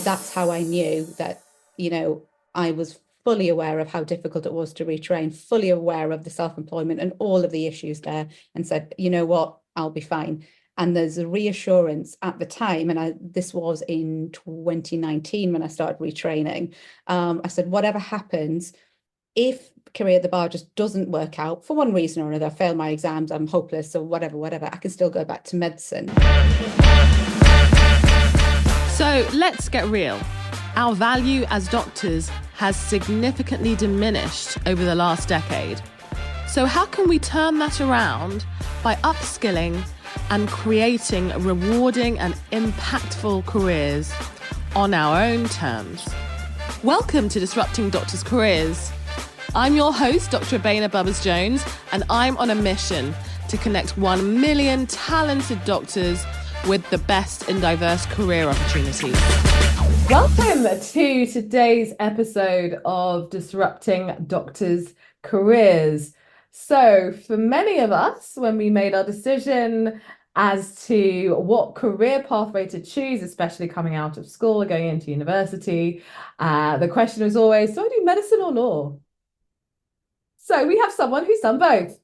that's how I knew that, I was fully aware of how difficult it was to retrain, fully aware of the self-employment and all of the issues there, and said, you know what, I'll be fine. And there's a reassurance at the time, and this was in 2019 when I started retraining. I said, whatever happens, if career at the bar just doesn't work out for one reason or another, I fail my exams, I'm hopeless, or whatever, I can still go back to medicine. So let's get real. Our value as doctors has significantly diminished over the last decade. So how can we turn that around by upskilling and creating rewarding and impactful careers on our own terms? Welcome to Disrupting Doctors' Careers. I'm your host, Dr. Bubbers-Jones, and I'm on a mission to connect 1 million talented doctors with the best in diverse career opportunities. Welcome to today's episode of Disrupting Doctors' Careers. So for many of us, when we made our decision as to what career pathway to choose, especially coming out of school or going into university, the question was always, do I do medicine or law? So we have someone who's done both.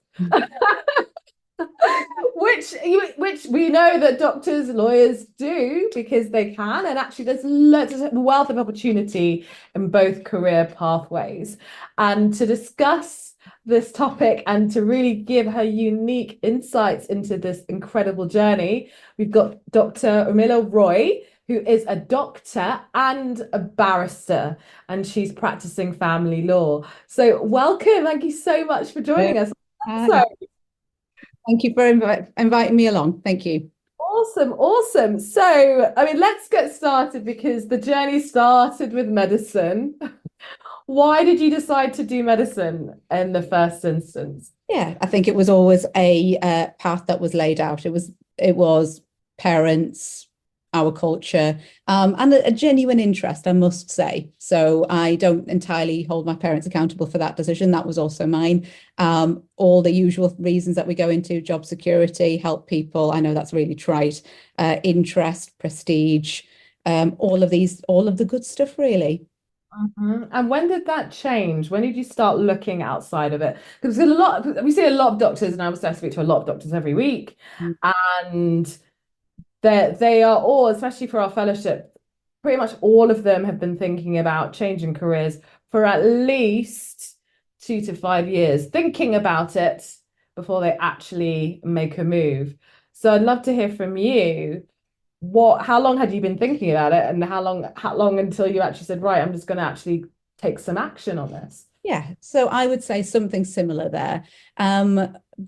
which we know that doctors, lawyers do because they can, and actually there's a wealth of opportunity in both career pathways. And to discuss this topic and to really give her unique insights into this incredible journey, we've got Dr. Urmila Roy, who is a doctor and a barrister, and she's practicing family law. So welcome, thank you so much for joining us. Thank you for inviting me along. Thank you. Awesome. So, let's get started because the journey started with medicine. Why did you decide to do medicine in the first instance? Yeah, I think it was always a path that was laid out. It was parents, our culture, and a genuine interest, I must say. So I don't entirely hold my parents accountable for that decision. That was also mine. All the usual reasons that we go into: job security, help people. I know that's really trite. Interest, prestige, all of the good stuff, really. Mm-hmm. And when did that change? When did you start looking outside of it? Because we see a lot of doctors, and I speak to a lot of doctors every week, and they are all, especially for our fellowship, pretty much all of them have been thinking about changing careers for at least 2 to 5 years, thinking about it before they actually make a move. So I'd love to hear from you. How long had you been thinking about it, and how long until you actually said, right, I'm just going to actually take some action on this? Yeah, so I would say something similar there.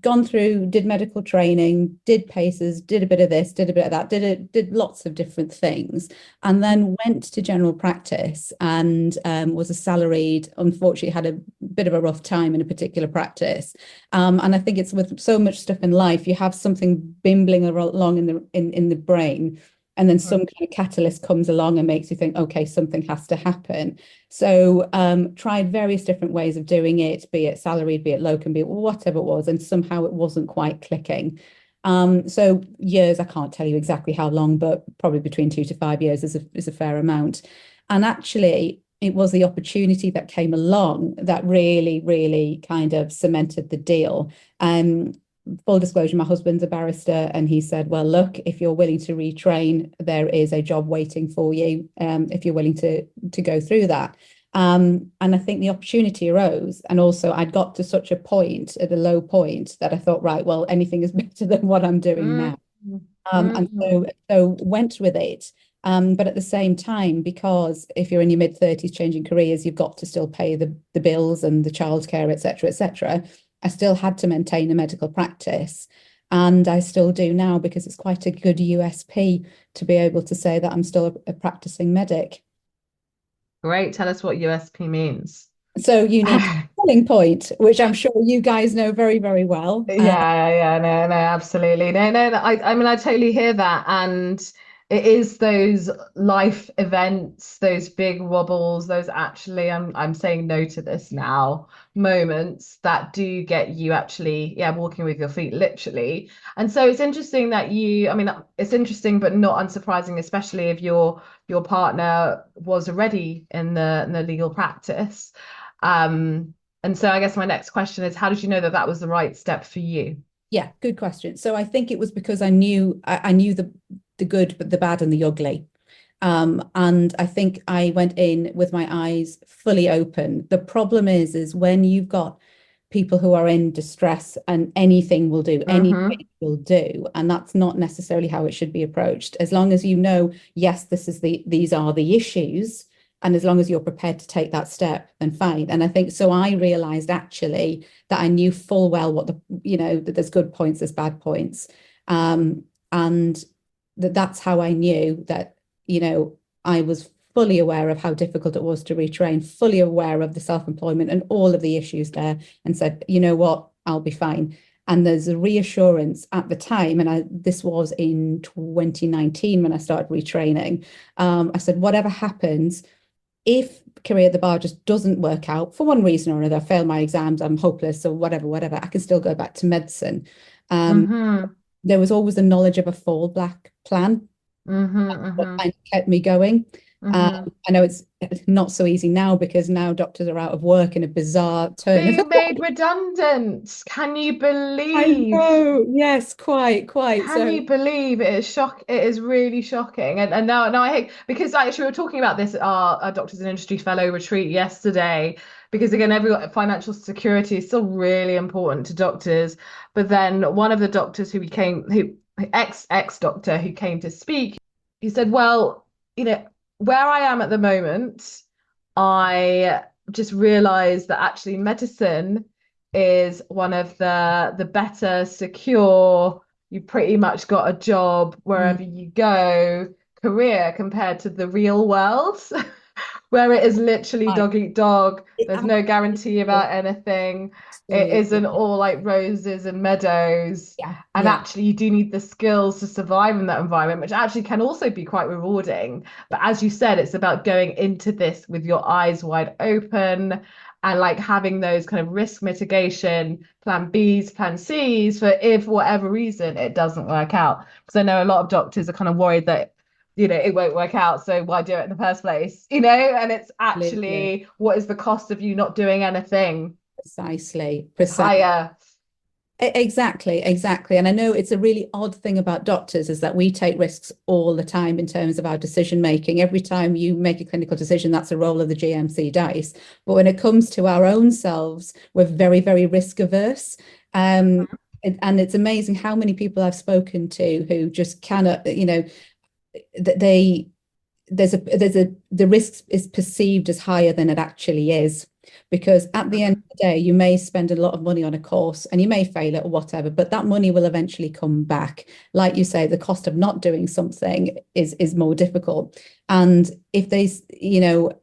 Did medical training, did paces, did a bit of this, did a bit of that, did lots of different things, and then went to general practice and was a salaried. Unfortunately, had a bit of a rough time in a particular practice, and I think it's with so much stuff in life, you have something bimbling along in the brain. And then some kind of catalyst comes along and makes you think, okay, something has to happen. So tried various different ways of doing it, be it salaried, be it locum, be it whatever it was, and somehow it wasn't quite clicking. So years, I can't tell you exactly how long, but probably between 2 to 5 years is a fair amount. And actually, it was the opportunity that came along that really, really kind of cemented the deal. Full disclosure, my husband's a barrister, and he said, well, look, if you're willing to retrain, there is a job waiting for you, if you're willing to go through that. And I think the opportunity arose, and also I'd got to such a point, at a low point, that I thought, right, well, anything is better than what I'm doing now. And so went with it. But at the same time, because if you're in your mid-30s changing careers, you've got to still pay the bills and the childcare, etc., etc. I still had to maintain a medical practice, and I still do now, because it's quite a good USP to be able to say that I'm still a practicing medic. Great. Tell us what USP means. So unique selling point, which I'm sure you guys know very, very well. No, absolutely. No. I totally hear that. And it is those life events, those big wobbles, those actually, I'm saying no to this now moments that do get you actually, yeah, walking with your feet literally. And so it's interesting that I mean, it's interesting, but not unsurprising, especially if your partner was already in the legal practice. And so I guess my next question is, how did you know that that was the right step for you? Yeah, good question. So I think it was because I knew the good, but the bad and the ugly. And I think I went in with my eyes fully open. The problem is when you've got people who are in distress and anything will do, Mm-hmm. anything will do, and that's not necessarily how it should be approached. As long as you know, yes, these are the issues, and as long as you're prepared to take that step, then fine. And I think so. I realized actually that I knew full well that there's good points, there's bad points, and that's how I knew that I was fully aware of how difficult it was to retrain, fully aware of the self-employment and all of the issues there, and said, you know what, I'll be fine. And there's a reassurance at the time, and this was in 2019 when I started retraining. I said, whatever happens, if career at the bar just doesn't work out for one reason or another, I fail my exams, I'm hopeless, or whatever, I can still go back to medicine. Um, Mm-hmm. there was always the knowledge of a fallback plan Mm-hmm. what Mm-hmm. kind of kept me going. Um, Mm-hmm. I know it's not so easy now because now doctors are out of work in a bizarre turn of Being made redundant. Can you I believe? know. Yes, quite. Can So you believe it is shock? It is really shocking. And now I hate because actually we were talking about this at our Doctors in Industry Fellow retreat yesterday. Because again, every financial security is still really important to doctors. But then one of the doctors who ex doctor who came to speak, he said, "Well, where I am at the moment, I just realized that actually medicine is one of the better, secure, you pretty much got a job mm, wherever you go career compared to the real world where it is literally right. dog eat dog. It There's no guarantee absolutely, about anything. It absolutely. isn't all like roses and meadows. Yeah, And yeah, actually, you do need the skills to survive in that environment, which actually can also be quite rewarding. But as you said, it's about going into this with your eyes wide open and like having those kind of risk mitigation plan Bs, plan Cs for if whatever reason it doesn't work out. Because I know a lot of doctors are kind of worried that it won't work out, so why do it in the first place, and it's absolutely. actually what is the cost of you not doing anything? Precisely, It's precisely. higher. Exactly. And I know it's a really odd thing about doctors is that we take risks all the time in terms of our decision making. Every time you make a clinical decision, that's a roll of the GMC dice. But when it comes to our own selves, we're very, very risk averse. And it's amazing how many people I've spoken to who just cannot, they the risk is perceived as higher than it actually is, because at the end of the day you may spend a lot of money on a course and you may fail it or whatever, but that money will eventually come back. Like you say, the cost of not doing something is more difficult. And if they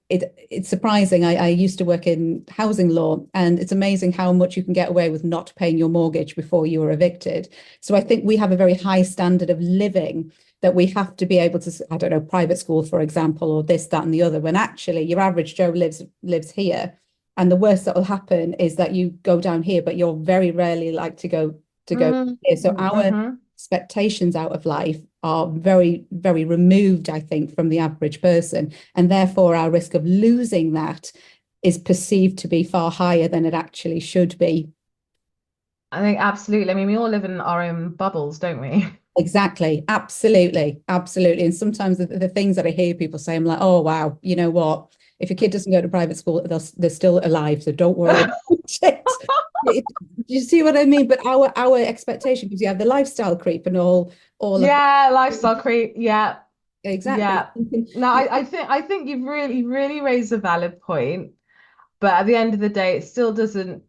it's surprising. I used to work in housing law, and it's amazing how much you can get away with not paying your mortgage before you are evicted. So I think we have a very high standard of living that we have to be able to, I don't know, private school, for example, or this, that, and the other, when actually your average Joe lives here. And the worst that will happen is that you go down here, but you're very rarely like to go here. So our Mm-hmm. expectations out of life are very, very removed, I think, from the average person. And therefore our risk of losing that is perceived to be far higher than it actually should be. I think absolutely. I mean, we all live in our own bubbles, don't we? Exactly. Absolutely. And sometimes the things that I hear people say, I'm like, oh, wow, you know what? If your kid doesn't go to private school, they're still alive. So don't worry about it. Do you see what I mean? But our expectation, because you have the lifestyle creep and all of Yeah, that. lifestyle creep. Yeah, Exactly. yeah. No, I think you've really raised a valid point. But at the end of the day, it still doesn't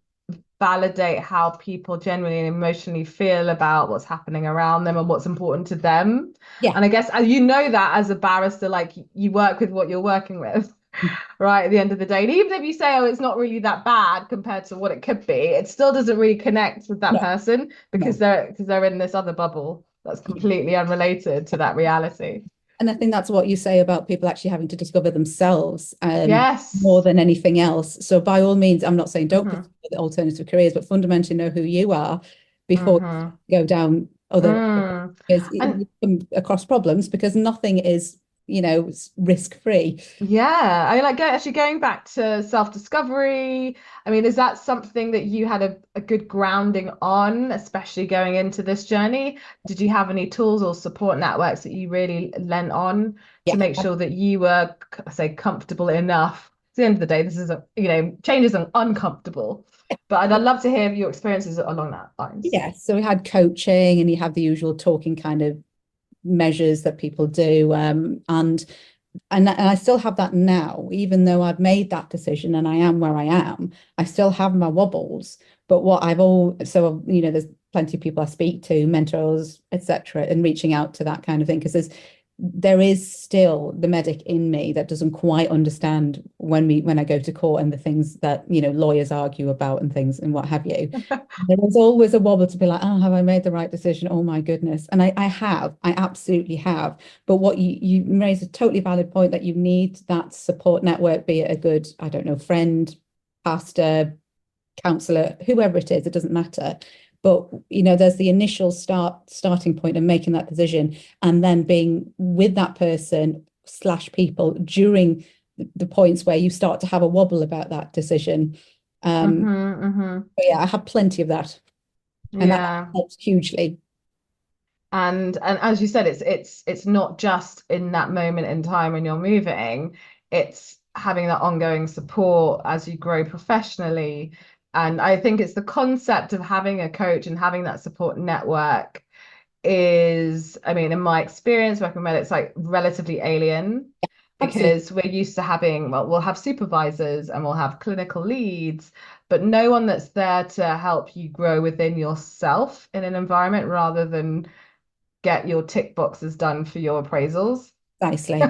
validate how people genuinely and emotionally feel about what's happening around them and what's important to them. Yeah. And I guess you know that as a barrister, like you work with what you're working with, right? At the end of the day. And even if you say, oh, it's not really that bad compared to what it could be, it still doesn't really connect with that No, person because no. they're in this other bubble that's completely unrelated to that reality. And I think that's what you say about people actually having to discover themselves Yes. more than anything else. So by all means, I'm not saying don't Mhm. pursue the alternative careers, but fundamentally know who you are before Mhm. you go down other Mm. because And you come across problems because nothing is, risk-free. yeah, I mean, like actually going back to self-discovery. I mean, is that something that you had a good grounding on, especially going into this journey? Did you have any tools or support networks that you really lent on to Yeah, make sure that you were, say, comfortable enough? At the end of the day, this is change is uncomfortable, but I'd love to hear your experiences along that lines. yeah. So we had coaching and you have the usual talking kind of measures that people do. And I still have that now, even though I've made that decision and I am where I am, I still have my wobbles. But there's plenty of people I speak to, mentors, etc., and reaching out to that kind of thing because there is still the medic in me that doesn't quite understand when I go to court and the things that lawyers argue about and things and what have you. There was always a wobble to be like, oh, have I made the right decision? Oh my goodness. And I absolutely have. But what you raise a totally valid point that you need that support network, be it a good, I don't know, friend, pastor, counselor, whoever it is, it doesn't matter. But there's the initial starting point of making that decision and then being with that person / people during the points where you start to have a wobble about that decision. But yeah, I have plenty of that. And that Yeah. helps hugely. And as you said, it's not just in that moment in time when you're moving, it's having that ongoing support as you grow professionally. And I think it's the concept of having a coach and having that support network is, I mean, in my experience working with it's like relatively alien Absolutely. because we're used to having, well, we'll have supervisors and we'll have clinical leads, but no one that's there to help you grow within yourself in an environment rather than get your tick boxes done for your appraisals. Precisely.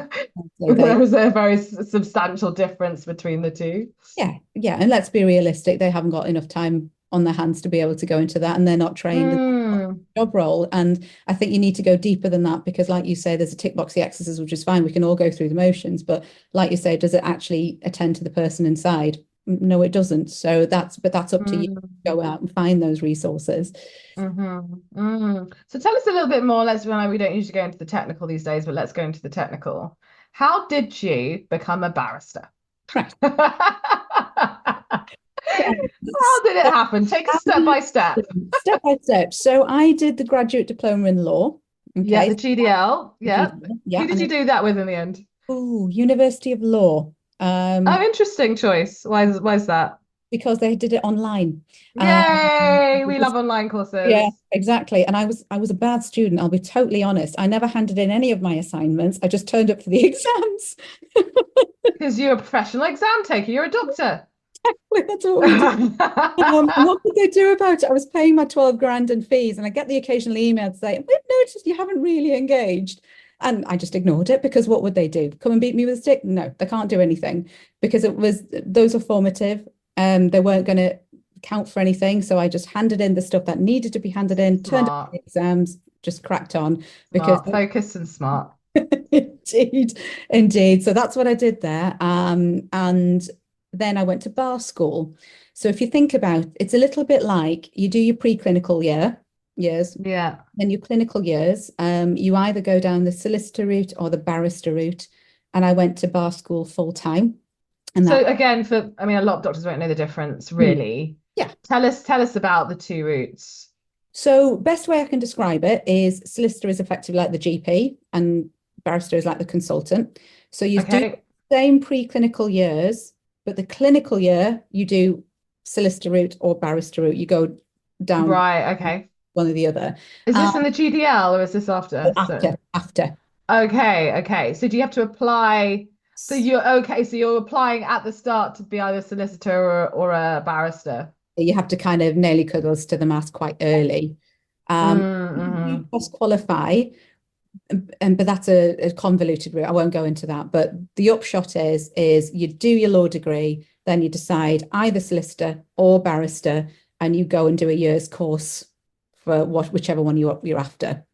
There is a very substantial difference between the two. Yeah, yeah. And let's be realistic, they haven't got enough time on their hands to be able to go into that, and they're not trained in that Mm, job role. And I think you need to go deeper than that because, like you say, there's a tick boxy exercise, which is fine. We can all go through the motions, but like you say, does it actually attend to the person inside? No, it doesn't. So that's up to you to mm, go out and find those resources. So tell us a little bit more. We don't usually go into the technical these days, but let's go into the technical. How did you become a barrister? Right. How did it happen? Take us step by step. Step by step. So I did the graduate diploma in law. Yeah, Okay. the GDL. The Yeah. GDL, yeah. Who did you do that with in the end? University of Law. Oh, interesting choice. Why is that? Because they did it online. Yay! We love online Yeah, courses. exactly. And I was a bad student, I'll be totally honest. I never handed in any of my assignments. I just turned up for the exams. Because you're a professional exam taker, you're a doctor. That's what we did. What could they do about it? I was paying my 12 grand in fees, and I get the occasional email to say, we've noticed you haven't really engaged. And I just ignored it because what would they do? Come and beat me with a stick? No, they can't do anything because those are formative. They weren't going to count for anything. So I just handed in the stuff that needed to be handed in, turned up Smart, the exams, just cracked on because smart, focused and smart. indeed. So that's what I did there. And then I went to bar school. So if you think about it's a little bit like you do your preclinical years, Yeah. then your clinical years, you either go down the solicitor route or the barrister route. And I went to bar school full time. And So that, again, I mean, a lot of doctors won't know the difference, Hmm. really. Yeah. Tell us about the two routes. So best way I can describe it is solicitor is effectively like the GP and barrister is like the consultant. So you do Okay. the same preclinical years, but the clinical year you do solicitor route or barrister route. You go down Right. Okay. one or the other. Is this in the GDL or is this after? After. Okay. Okay. So do you have to apply? So you're okay. So you're applying at the start to be either a solicitor or a barrister. You have to kind of nearly cuddles to the mast quite early. You Mm-hmm. cross qualify, but that's a convoluted route. I won't go into that. But the upshot is you do your law degree, then you decide either solicitor or barrister, and you go and do a year's course for whichever one you're after.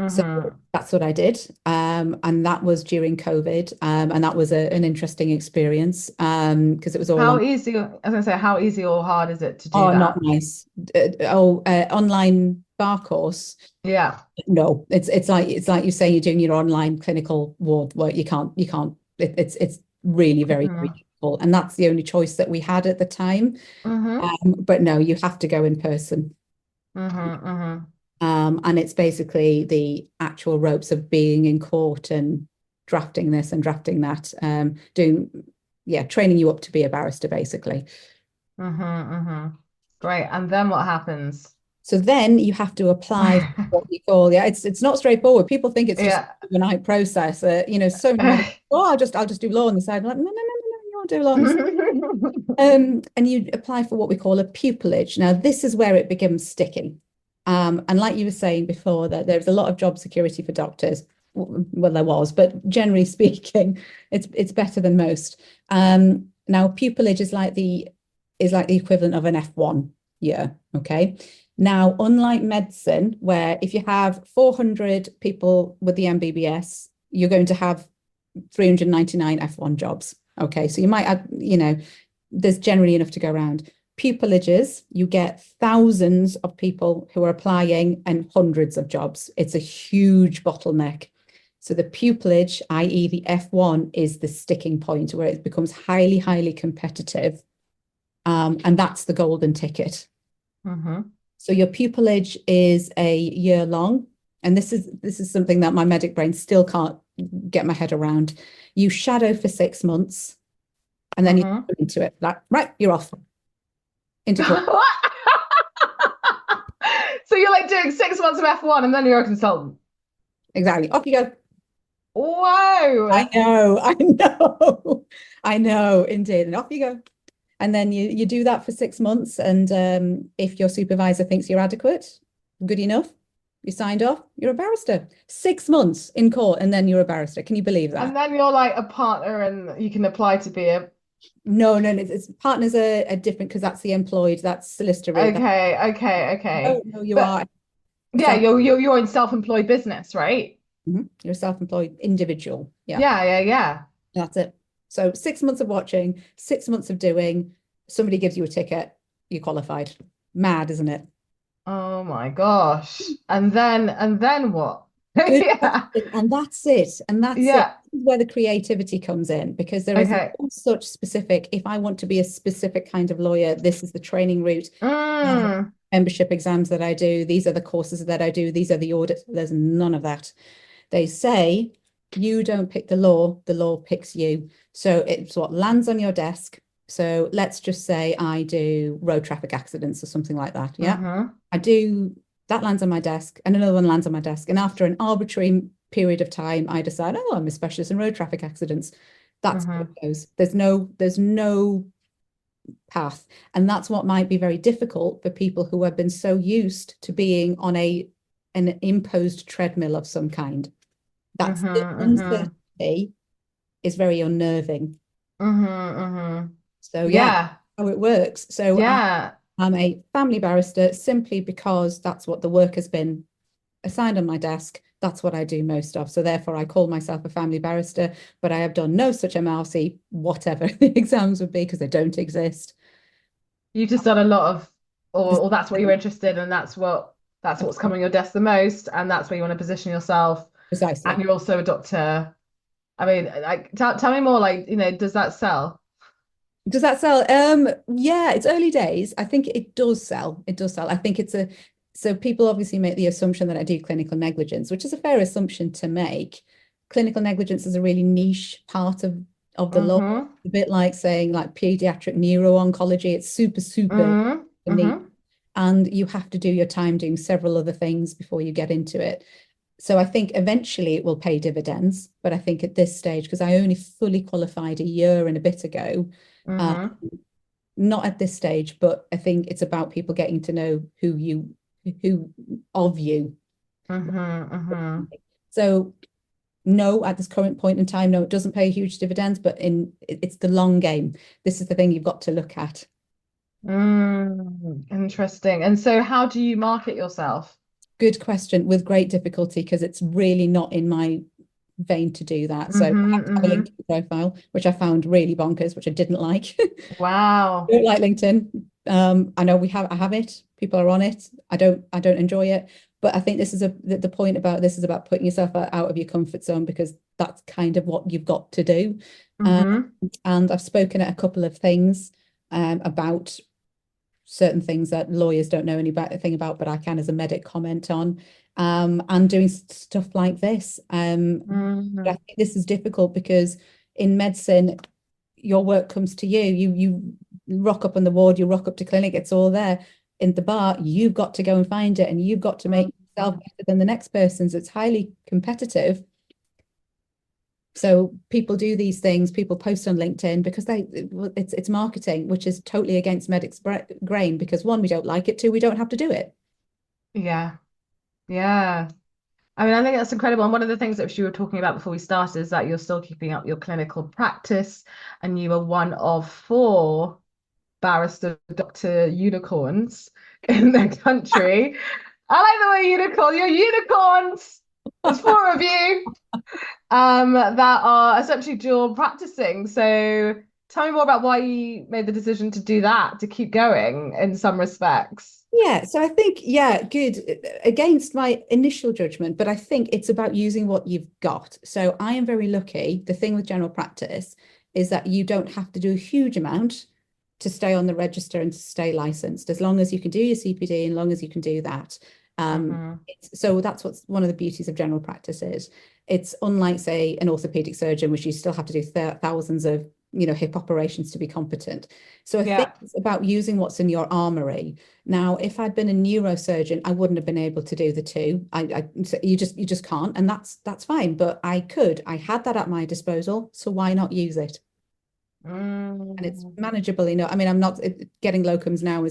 So Mm-hmm. that's what I did. And that was during COVID. And that was an interesting experience because it was all How on. easy, I was gonna say, how easy or hard is it to do Oh, not that? nice. Online bar course. Yeah. No, it's like you say you're doing your online clinical ward work. It's really very, very Mm-hmm. difficult. And that's the only choice that we had at the time. Mm-hmm. But no, you have to go in person. Mm-hmm. Mm-hmm. And it's basically the actual ropes of being in court and drafting this and drafting that, training you up to be a barrister, basically. Mm-hmm. Mm-hmm. Great. And then what happens? So then you have to apply for what we call, it's not straightforward. People think it's just Yeah. an overnight process. So many medical, I'll just do law on the side. I'm like, no, no, no, no, no, you won't do law on the side. And you apply for what we call a pupillage. Now, this is where it becomes sticky. And like you were saying before, that there's a lot of job security for doctors. Well, there was, but generally speaking, it's better than most. Now, pupillage is like the equivalent of an F1 year. Okay. Now, unlike medicine, where if you have 400 people with the MBBS, you're going to have 399 F1 jobs. Okay, so you might add, there's generally enough to go around. Pupillages, you get thousands of people who are applying and hundreds of jobs. It's a huge bottleneck. So the pupillage, i.e. the F1, is the sticking point where it becomes highly, highly competitive. And that's the golden ticket. Mm-hmm. So your pupillage is a year long. And this is something that my medic brain still can't get my head around. You shadow for 6 months and then you Mm-hmm. go into it. Like, right, you're off into court. So you're like doing 6 months of F1 and then you're a consultant. Exactly. Off you go. Whoa. I know, I know, I know, indeed. And off you go. And then you do that for 6 months. And if your supervisor thinks you're adequate, good enough, you signed off, you're a barrister. 6 months in court, and then you're a barrister. Can you believe that? And then you're like a partner and you can apply to be a No, no, no. Partners are different because that's the employed, that's solicitor rate. okay. No, you But are yeah, self, you're in self-employed business, right? you're a self-employed individual. Yeah, Yeah. that's it. So 6 months of watching, 6 months of doing, somebody gives you a ticket, you're qualified. Mad, isn't it? Oh my gosh. And then what? Good Yeah. question. And that's it. And that's it. Yeah. This is where the creativity comes in because there is no Okay. such specific, if I want to be a specific kind of lawyer, this is the training route. Mm. Membership exams that I do. These are the courses that I do. These are the audits. There's none of that. They say you don't pick the law picks you. So it's what lands on your desk. So let's just say I do road traffic accidents or something like that. Yeah. Mm-hmm. I do, that lands on my desk and another one lands on my desk. And after an arbitrary period of time, I decide, oh, I'm a specialist in road traffic accidents. That's how Mm-hmm. it goes. There's no path. And that's what might be very difficult for people who have been so used to being on an imposed treadmill of some kind. That's the Mm-hmm. Mm-hmm. uncertainty is very unnerving. Mm-hmm. Mm-hmm. So yeah, Yeah. how it works. So Yeah. I'm a family barrister simply because that's what the work has been assigned on my desk. That's what I do most of. So therefore I call myself a family barrister, but I have done no such MRC, whatever the exams would be, because they don't exist. You've just done a lot of or that's what you're interested in, that's what's coming your desk the most, and that's where you want to position yourself. And Precisely. you're also a doctor. I mean, like tell me more, like, does that sell? Does that sell? Yeah, it's early days. I think it does sell. It does sell. I think so people obviously make the assumption that I do clinical negligence, which is a fair assumption to make. Clinical negligence is a really niche part of the law. Mm-hmm. A bit like saying like pediatric neuro-oncology. It's super, super Mm-hmm. niche. Mm-hmm. And you have to do your time doing several other things before you get into it. So I think eventually it will pay dividends, but I think at this stage, because I only fully qualified a year and a bit ago, uh, Mm-hmm. not at this stage, but I think it's about people getting to know who of you. Mm-hmm. Mm-hmm. So no, at this current point in time, no, it doesn't pay huge dividends, but it's the long game. This is the thing you've got to look at. Interesting. And so how do you market yourself? Good question, with great difficulty, because it's really not in my vein to do that. So I have to have a LinkedIn profile, which I found really bonkers, which I didn't like. Wow. I don't like LinkedIn. I know I have it. People are on it. I don't enjoy it. But I think this is the point about this is about putting yourself out of your comfort zone, because that's kind of what you've got to do. And I've spoken at a couple of things about certain things that lawyers don't know anything about, but I can as a medic comment on, and doing stuff like this. But I think this is difficult because in medicine, your work comes to you. You rock up on the ward, you rock up to clinic, it's all there. In the bar, you've got to go and find it, and you've got to make yourself better than the next person's. It's highly competitive. So people do these things, people post on LinkedIn because it's marketing, which is totally against medics' grain, because one, we don't like it, two, we don't have to do it. Yeah. I mean, I think that's incredible. And one of the things that you were talking about before we started is that you're still keeping up your clinical practice, and you are one of 4 barrister doctor unicorns in the country. I like the way unicorn, you're unicorns. There's 4 of you that are essentially dual practicing. So tell me more about why you made the decision to do that, to keep going in some respects. Yeah, so I think, yeah, good, against my initial judgment, but I think it's about using what you've got. So I am very lucky. The thing with general practice is that you don't have to do a huge amount to stay on the register and to stay licensed, as long as you can do your CPD and long as you can do that. So that's what's one of the beauties of general practice is. It's unlike, say, an orthopedic surgeon, which you still have to do thousands of hip operations to be competent. So I think it's about using what's in your armory. Now, if I'd been a neurosurgeon, I wouldn't have been able to do the 2. You just can't, and that's fine. But I could. I had that at my disposal, so why not use it? And it's manageable enough. I mean, I'm not getting locums now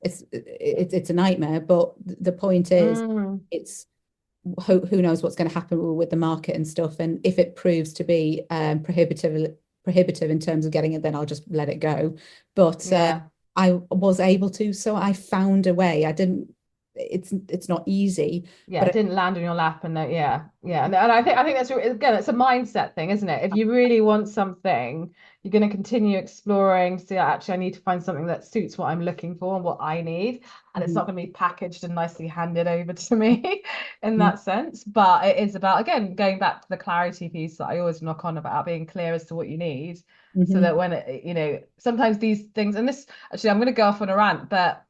it's a nightmare, but the point is, it's who knows what's going to happen with the market and stuff, and if it proves to be prohibitive in terms of getting it, then I'll just let it go. But I was able to, so I found a way. It's not easy. But it didn't land on your lap, and and I think that's, again, it's a mindset thing, isn't it? If you really want something, you're going to continue exploring. So actually, I need to find something that suits what I'm looking for and what I need, and it's not going to be packaged and nicely handed over to me in that sense. But it is about, again, going back to the clarity piece that I always knock on about, being clear as to what you need, so that when sometimes these things, and this actually, I'm going to go off on a rant, but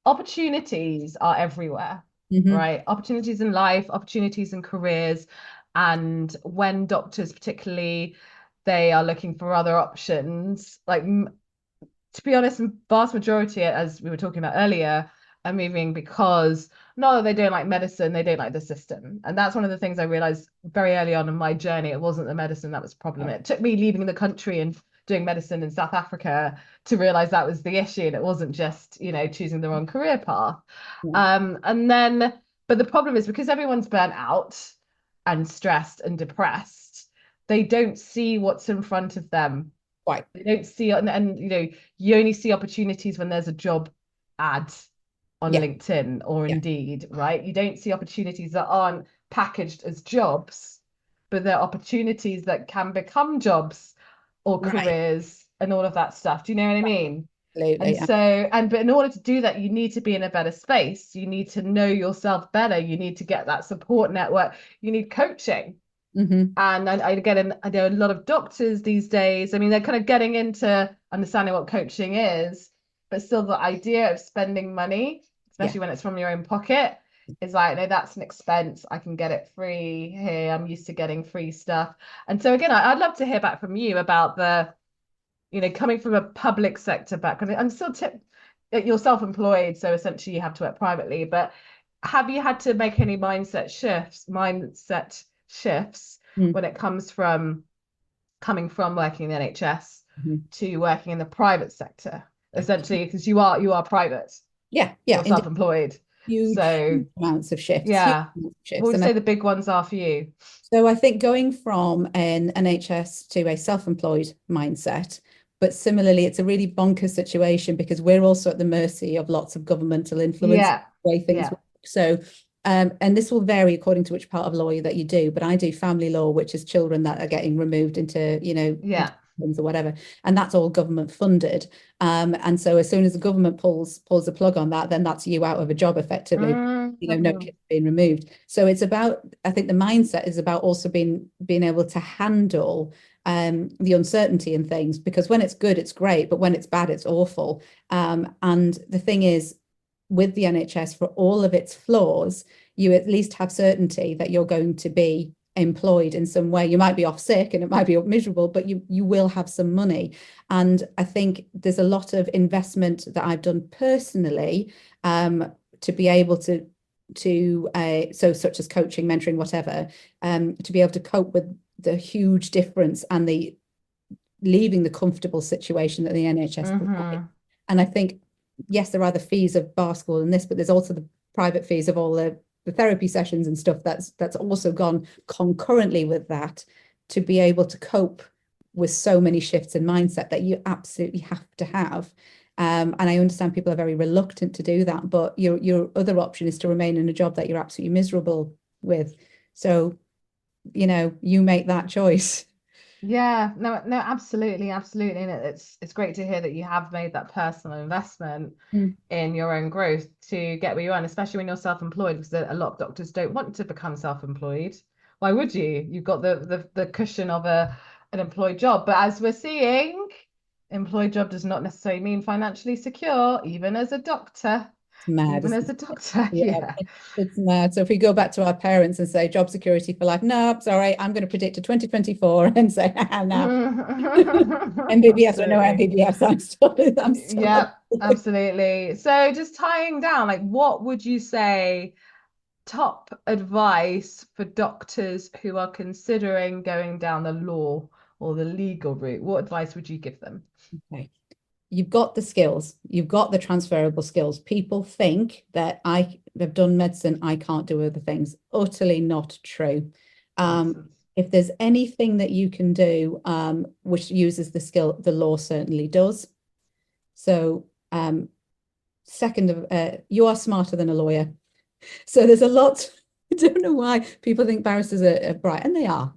opportunities are everywhere, right? Opportunities in life, opportunities in careers. And when doctors, particularly, they are looking for other options, like, to be honest, the vast majority, as we were talking about earlier, are moving because no, they don't like medicine, they don't like the system. And that's one of the things I realized very early on in my journey. It wasn't the medicine that was the problem. It took me leaving the country and doing medicine in South Africa to realize that was the issue, and it wasn't just choosing the wrong career path. And then, but the problem is, because everyone's burnt out and stressed and depressed, they don't see what's in front of them. Right. They don't see, and you only see opportunities when there's a job ad on LinkedIn or Indeed, right? You don't see opportunities that aren't packaged as jobs, but they're opportunities that can become jobs or careers and all of that stuff. Do you know what I mean? Absolutely. And but in order to do that, you need to be in a better space. You need to know yourself better. You need to get that support network. You need coaching. And I know a lot of doctors these days, I mean, they're kind of getting into understanding what coaching is, but still the idea of spending money, especially when it's from your own pocket, is like, no, that's an expense. I can get it free here. I'm used to getting free stuff. And so again, I'd love to hear back from you about the, coming from a public sector background. I'm still you're self-employed, so essentially you have to work privately, but have you had to make any mindset shifts when it comes from coming from working in the NHS to working in the private sector, essentially, because you are private. You're self-employed. Huge amounts of shifts. What would you say the big ones are for you? So I think going from an NHS to a self-employed mindset, but similarly, it's a really bonkers situation because we're also at the mercy of lots of governmental influence, the way things work. So and this will vary according to which part of law that you do, but I do family law, which is children that are getting removed into, Yeah. or whatever, and that's all government funded. And so as soon as the government pulls the plug on that, then that's you out of a job effectively. No kids being removed. So it's about, I think the mindset is about also being able to handle the uncertainty in things, because when it's good, it's great, but when it's bad, it's awful. And the thing is, with the NHS, for all of its flaws, you at least have certainty that you're going to be employed in some way. You might be off sick and it might be miserable, but you will have some money. And I think there's a lot of investment that I've done personally to be able to so such as coaching, mentoring, whatever, to be able to cope with the huge difference and the leaving the comfortable situation that the NHS provides. And I think, yes, there are the fees of bar school and this, but there's also the private fees of all the therapy sessions and stuff that's also gone concurrently with that, to be able to cope with so many shifts in mindset that you absolutely have to have. And I understand people are very reluctant to do that, but your other option is to remain in a job that you're absolutely miserable with. So, you make that choice. Yeah, no, absolutely, absolutely. And it's great to hear that you have made that personal investment in your own growth to get where you are, and especially when you're self-employed, because a lot of doctors don't want to become self-employed. Why would you? You've got the cushion of an employed job. But as we're seeing, employed job does not necessarily mean financially secure, even as a doctor. It's mad, Even as a doctor, yeah. It's mad. So if we go back to our parents and say job security for life, no, sorry, I'm going to predict to 2024 and say, now MBBS or no MBBS, I'm still yeah, absolutely. So just tying down, like, what would you say top advice for doctors who are considering going down the law or the legal route? What advice would you give them? Okay. You've got the skills, you've got the transferable skills. People think that I've done medicine, I can't do other things. Utterly not true. If there's anything that you can do which uses the skill, the law certainly does. So second, you are smarter than a lawyer. So there's a lot. I don't know why people think barristers are bright, and they are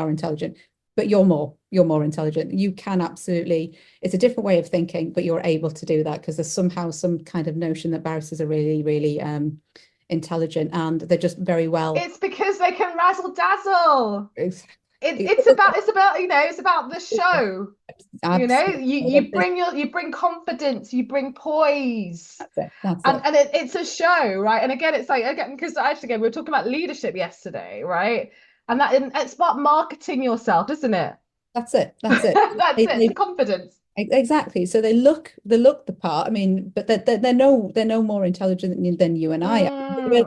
intelligent, but you're more intelligent. You can absolutely, it's a different way of thinking, but you're able to do that because there's somehow some kind of notion that barristers are really, really intelligent, and they're just very well. It's because they can razzle dazzle. Exactly. It's about it's about the show. Absolutely. You bring confidence, you bring poise. That's it. It's a show, right? And again, it's like, because we were talking about leadership yesterday, right? And it's about marketing yourself, isn't it? That's it. That's it. It's confidence. Exactly. So they look the part. I mean, but they're no more intelligent than you and I are. We're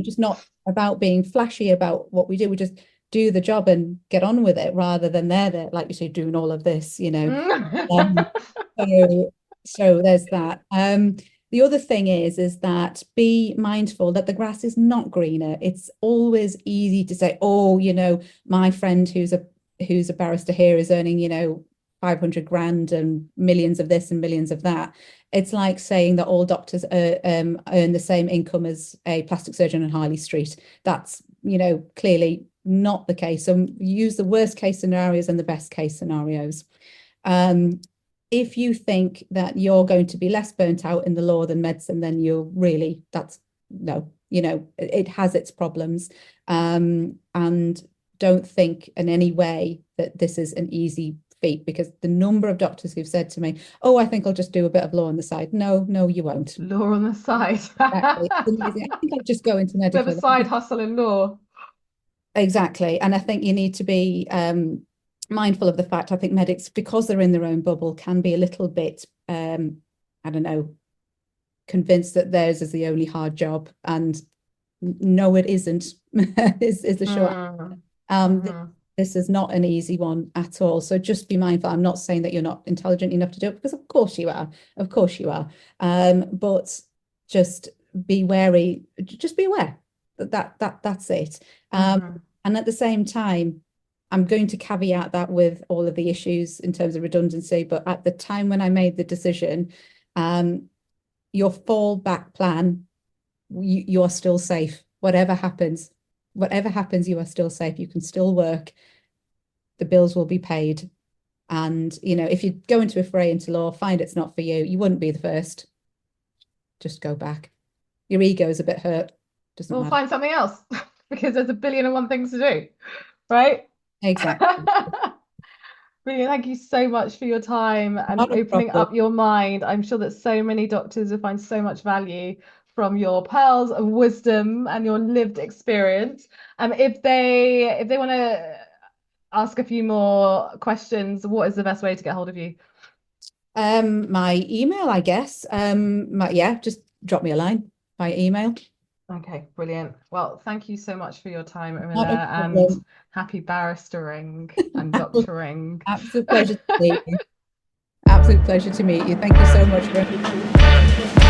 just not about being flashy about what we do. We just do the job and get on with it, rather than they're there, like you say, doing all of this, so there's that. The other thing is that be mindful that the grass is not greener. It's always easy to say, oh, my friend who's a barrister here is earning, 500 grand and millions of this and millions of that. It's like saying that all doctors earn the same income as a plastic surgeon on Harley Street. That's, clearly not the case. So use the worst case scenarios and the best case scenarios. If you think that you're going to be less burnt out in the law than medicine, then it has its problems. And don't think in any way that this is an easy feat, because the number of doctors who've said to me, oh, I think I'll just do a bit of law on the side. No, you won't. Law on the side. Exactly. I think I'll just go into medical. Bit of a side hustle in law. Exactly. And I think you need to be mindful of the fact, I think medics, because they're in their own bubble, can be a little bit, convinced that theirs is the only hard job. And no, it isn't, is the short answer. This is not an easy one at all. So just be mindful. I'm not saying that you're not intelligent enough to do it, because of course you are. Of course you are. But just be wary. Just be aware that's it. And at the same time, I'm going to caveat that with all of the issues in terms of redundancy. But at the time when I made the decision, your fallback plan you are still safe. Whatever happens, you are still safe. You can still work. The bills will be paid. And, if you go into a fray into law, find it's not for you, you wouldn't be the first. Just go back. Your ego is a bit hurt. Doesn't matter. Find something else because there's a billion and one things to do, right? Exactly. Brilliant. Thank you so much for your time and Not a opening problem. up your mind. I'm sure that so many doctors will find so much value from your pearls of wisdom and your lived experience. If they want to ask a few more questions, what is the best way to get hold of you? My email, I guess. Just drop me a line by email. Okay, brilliant. Well, thank you so much for your time, Not a Urmila, and problem. happy barristering and doctoring. Absolute pleasure to meet you. Absolute pleasure to meet you. Thank you so much for